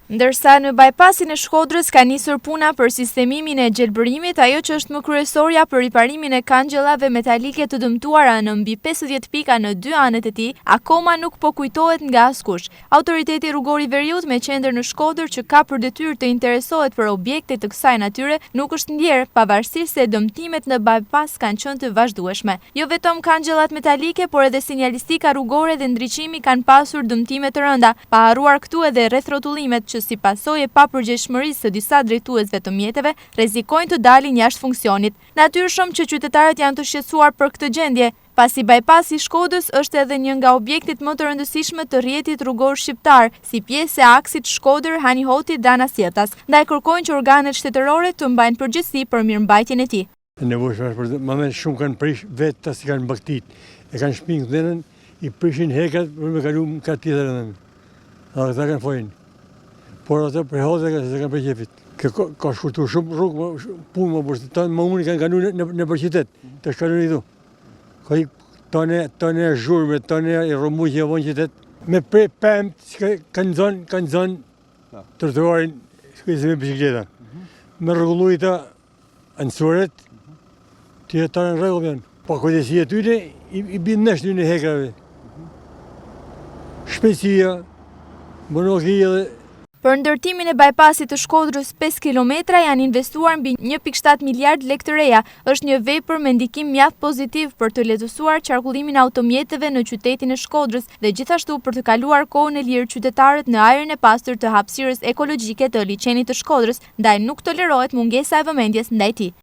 Ndërsa në bypassin e Shkodrës ka nisur puna për sistemimin e gjelbërimit, ajo që është më kryesorja për riparimin e kangjëllave metalike të dëmtuara në mbi 50 pika në 2 anët e tij, akoma nuk po kujtohet nga askush. Autoriteti rrugor i Veriut me qendër në Shkodër që ka për detyrë të interesohet për objekte të kësaj natyre nuk është ndjerë, pavarësisht se dëmtimet në bypass kanë qenë të vazhdueshme. Jo vetëm kangjëllat metalike, por edhe sinjalistika rrugore dhe ndriçimi kanë pasur dëmtime të rënda, pa harruar këtu edhe rrethrotullimet që si pasojë e papërgjegjshmërisë së disa drejtuesve të mjeteve rrezikojnë të dalin jashtë funksionit. Natyrshëm që qytetarët janë të shqetësuar për këtë gjendje, pasi bypassi i Shkodrës është edhe një nga objektet më të rëndësishme të rrjetit rrugor shqiptar, si pjesë e aksit Shkodër-Hanihoti-Dana-Sjetas, ndaj kërkojnë që organet shtetërore të mbajnë përgjegjësi për mirëmbajtjen e tij. Nevojshme është për moment shumë kanë prish vetë tas kanë mbaktit, e kanë shpingur dhënën, i prishin hekat për me kalu ka tjetër edhe. Ata kanë fojin. Por ato për hodhe se kanë për qefit. Ka shkurtuar shumë rrugë, punë më bërë, tonë më unë kanë kalu në për qytet, të shkalun i du. Ka i tonë e zhurme, tonë e rëmuj që javon qytet. Me prej pëmë që kanë zonë të rëtuarin, s'kujtë me bicikleta. Me rregullu i ta anësuret, të jetarë në regull janë. Pa kodesi e tyne, i binë nështë një hekrave. Shpecia, monoki edhe. Për ndërtimin e bypassit të Shkodrës 5 kilometra janë investuar mbi 1.7 miliard lekë të reja. Është një vepër me ndikim mjaft pozitiv për të lehtësuar qarkullimin e automjeteve në qytetin e Shkodrës dhe gjithashtu për të kaluar kohën e lirë qytetarët në ajrin e pastër të hapësirës ekologjike të liçenit të Shkodrës, ndaj nuk tolerohet mungesa e vëmendjes ndaj tij.